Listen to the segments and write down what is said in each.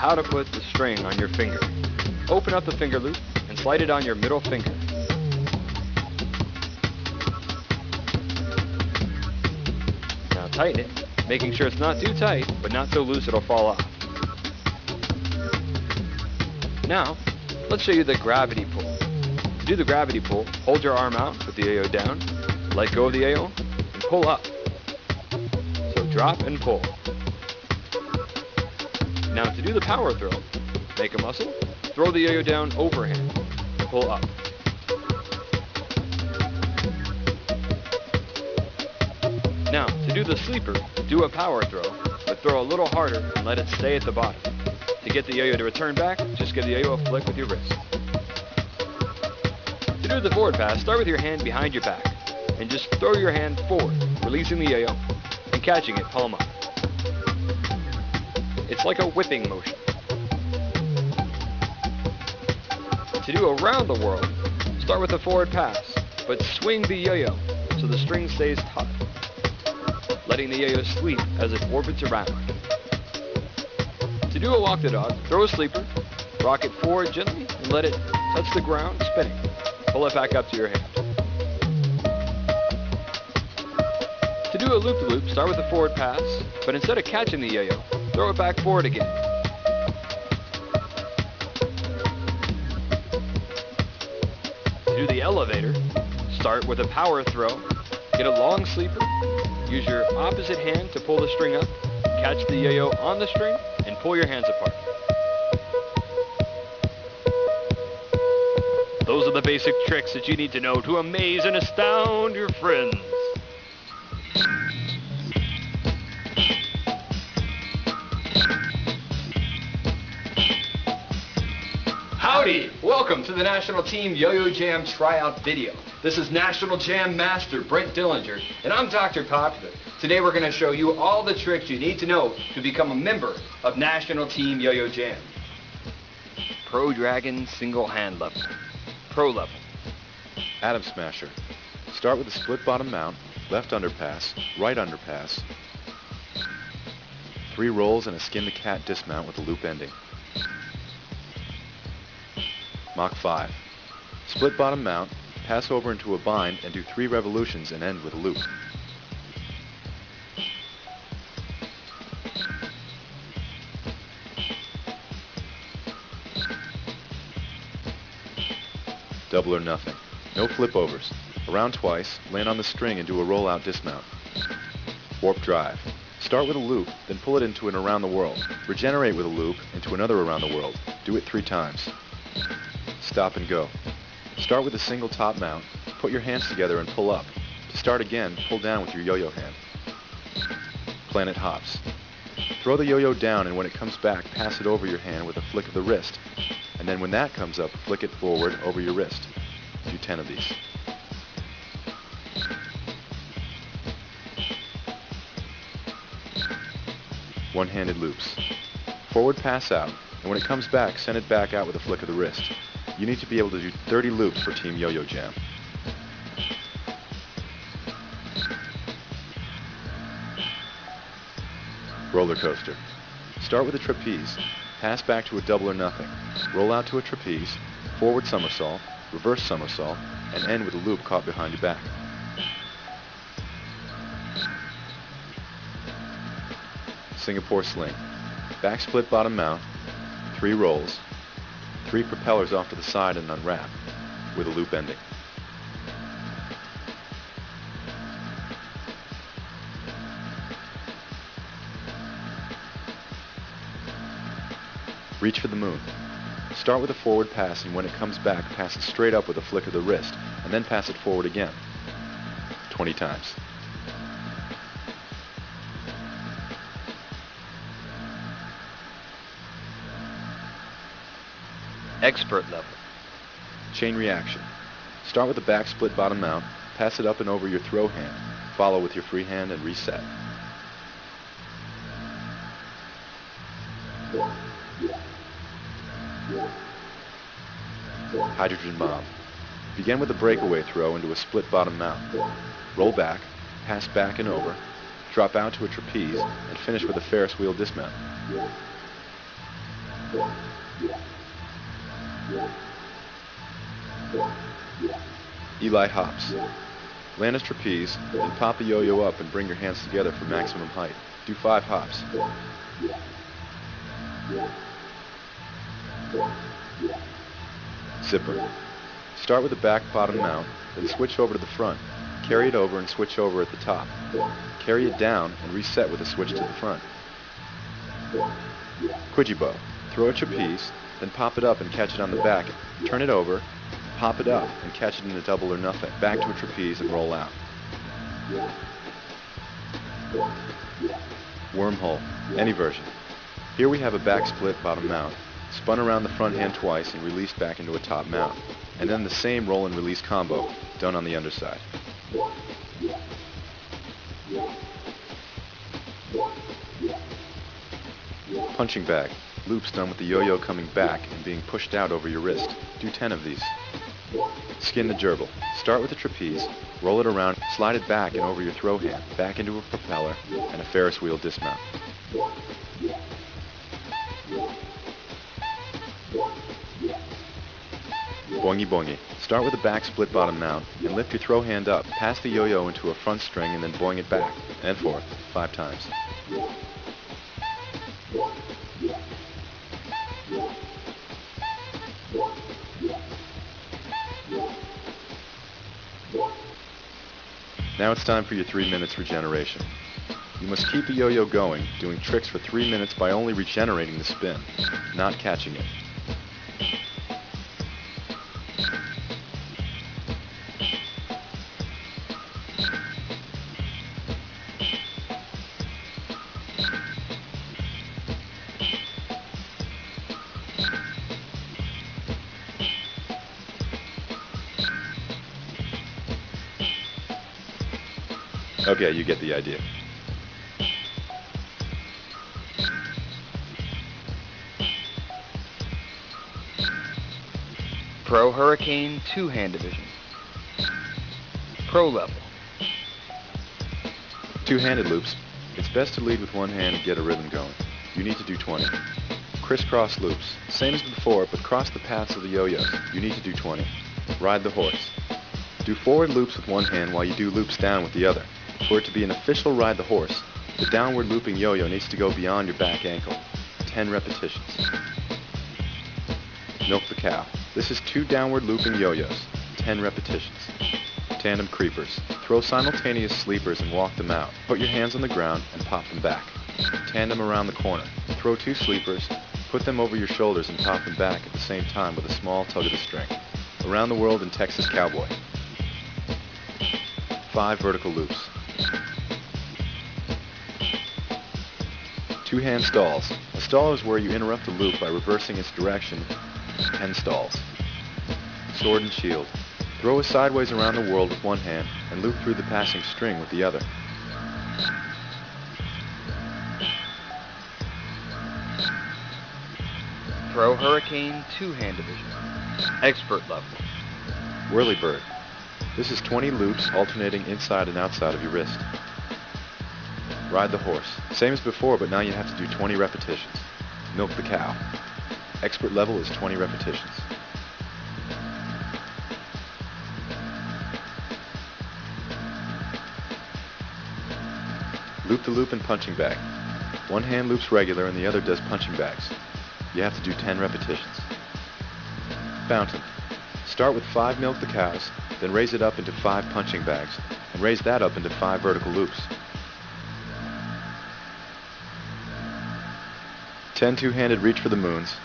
how to put the string on your finger. Open up the finger loop and slide it on your middle finger. Now tighten it, making sure it's not too tight, but not so loose it'll fall off. Now, let's show you the gravity pull. To do the gravity pull, hold your arm out with the yo-yo down, let go of the yo-yo, and pull up. So drop and pull. Now to do the power throw, make a muscle, throw the yo-yo down overhand, pull up. Now to do the sleeper, do a power throw, but throw a little harder and let it stay at the bottom. To get the yo-yo to return back, just give the yo-yo a flick with your wrist. To do the forward pass, start with your hand behind your back, and just throw your hand forward, releasing the yo-yo, and catching it palm up. It's like a whipping motion. To do around the world, start with a forward pass, but swing the yo-yo so the string stays taut, letting the yo-yo sweep as it orbits around. To do a walk the dog, throw a sleeper, rock it forward gently, and let it touch the ground, spinning. Pull it back up to your hand. To do a loop-the-loop, start with a forward pass, but instead of catching the yo-yo, throw it back forward again. To do the elevator, start with a power throw, get a long sleeper, use your opposite hand to pull the string up, catch the yo-yo on the string, and pull your hands apart. Those are the basic tricks that you need to know to amaze and astound your friends. Howdy! Welcome to the National Team YoYoJam Tryout video. This is National Jam Master Brent Dillinger, and I'm Dr. Popular. Today we're going to show you all the tricks you need to know to become a member of National Team YoYoJam. Pro Dragon Single Hand Level. Pro Level. Atom Smasher. Start with a split bottom mount, left underpass, right underpass, 3 rolls and a skin the cat dismount with a loop ending. Mach 5. Split bottom mount, pass over into a bind and do 3 revolutions and end with a loop. Double or nothing. No flip overs. Around twice, land on the string and do a rollout dismount. Warp drive. Start with a loop, then pull it into an around the world. Regenerate with a loop into another around the world. Do it 3 times. Stop and go. Start with a single top mount, put your hands together and pull up. To start again, pull down with your yo-yo hand. Planet hops. Throw the yo-yo down and when it comes back, pass it over your hand with a flick of the wrist. And then when that comes up, flick it forward over your wrist. Do 10 of these. One-handed loops. Forward pass out, and when it comes back, send it back out with a flick of the wrist. You need to be able to do 30 loops for Team YoYoJam. Roller coaster. Start with a trapeze, pass back to a double or nothing, roll out to a trapeze, forward somersault, reverse somersault, and end with a loop caught behind your back. Singapore sling. Back split bottom mount, 3 rolls, 3 propellers off to the side and unwrap, with a loop ending. Reach for the moon. Start with a forward pass and when it comes back, pass it straight up with a flick of the wrist, and then pass it forward again. 20 times. Expert level. Chain reaction. Start with the back split bottom mount, pass it up and over your throw hand, follow with your free hand and reset. Hydrogen bomb. Begin with a breakaway throw into a split bottom mount. Roll back, pass back and over, drop out to a trapeze, and finish with a Ferris wheel dismount. Eli hops. Land a trapeze, then pop the yo-yo up and bring your hands together for maximum height. Do 5 hops. Zipper. Start with the back bottom mount, then switch over to the front. Carry it over and switch over at the top. Carry it down and reset with a switch to the front. Quidgy bow. Throw a trapeze, then pop it up and catch it on the back. Turn it over, pop it up and catch it in a double or nothing. Back to a trapeze and roll out. Wormhole. Any version. Here we have a back split bottom mount, spun around the front hand twice and released back into a top mount, and then the same roll and release combo, done on the underside. Punching bag. Loops done with the yo-yo coming back and being pushed out over your wrist. Do 10 of these. Skin the gerbil. Start with a trapeze, roll it around, slide it back and over your throw hand, back into a propeller, and a Ferris wheel dismount. Boingy boingy. Start with a back split bottom mount and lift your throw hand up, pass the yo-yo into a front string and then boing it back, and forth, 5 times. Now it's time for your 3 minutes regeneration. You must keep the yo-yo going, doing tricks for 3 minutes by only regenerating the spin, not catching it. Okay, you get the idea. Pro Hurricane 2-hand division. Pro level. 2-handed loops. It's best to lead with one hand and get a rhythm going. You need to do 20. Crisscross loops. Same as before, but cross the paths of the yo-yos. You need to do 20. Ride the horse. Do forward loops with one hand while you do loops down with the other. For it to be an official ride the horse, the downward looping yo-yo needs to go beyond your back ankle. 10 repetitions. Milk the cow. This is 2 downward looping yo-yos. 10 repetitions. Tandem creepers. Throw simultaneous sleepers and walk them out. Put your hands on the ground and pop them back. Tandem around the corner. Throw 2 sleepers, put them over your shoulders and pop them back at the same time with a small tug of the string. Around the world in Texas Cowboy. 5 vertical loops. 2-hand stalls. A stall is where you interrupt the loop by reversing its direction. 10 stalls. Sword and shield. Throw a sideways around the world with one hand and loop through the passing string with the other. Pro Hurricane 2-hand division. Expert level. Whirlybird. This is 20 loops alternating inside and outside of your wrist. Ride the horse. Same as before, but now you have to do 20 repetitions. Milk the cow. Expert level is 20 repetitions. Loop the loop and punching bag. One hand loops regular and the other does punching bags. You have to do 10 repetitions. Fountain. Start with 5 milk the cows, then raise it up into 5 punching bags, and raise that up into 5 vertical loops. 10 2-handed reach for the moons.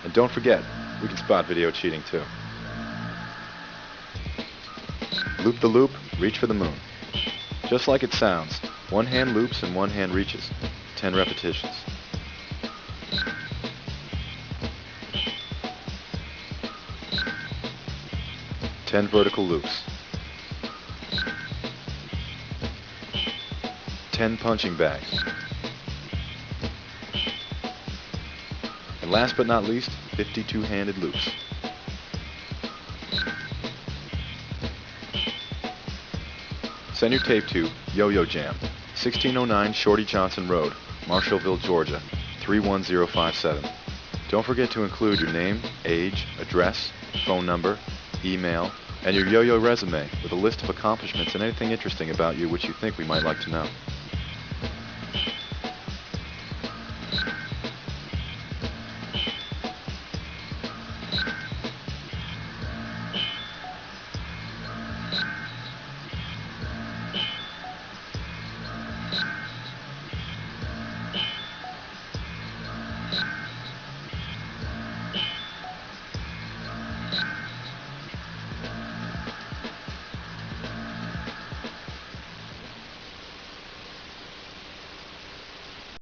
And don't forget, we can spot video cheating too. Loop the loop, reach for the moon. Just like it sounds, one hand loops and one hand reaches. 10 repetitions. Ten vertical loops. 10 punching bags. And last but not least, 52 handed loops. Send your tape to YoYoJam, 1609 Shorty Johnson Road, Marshallville, Georgia, 31057. Don't forget to include your name, age, address, phone number, email, and your yo-yo resume with a list of accomplishments and anything interesting about you which you think we might like to know.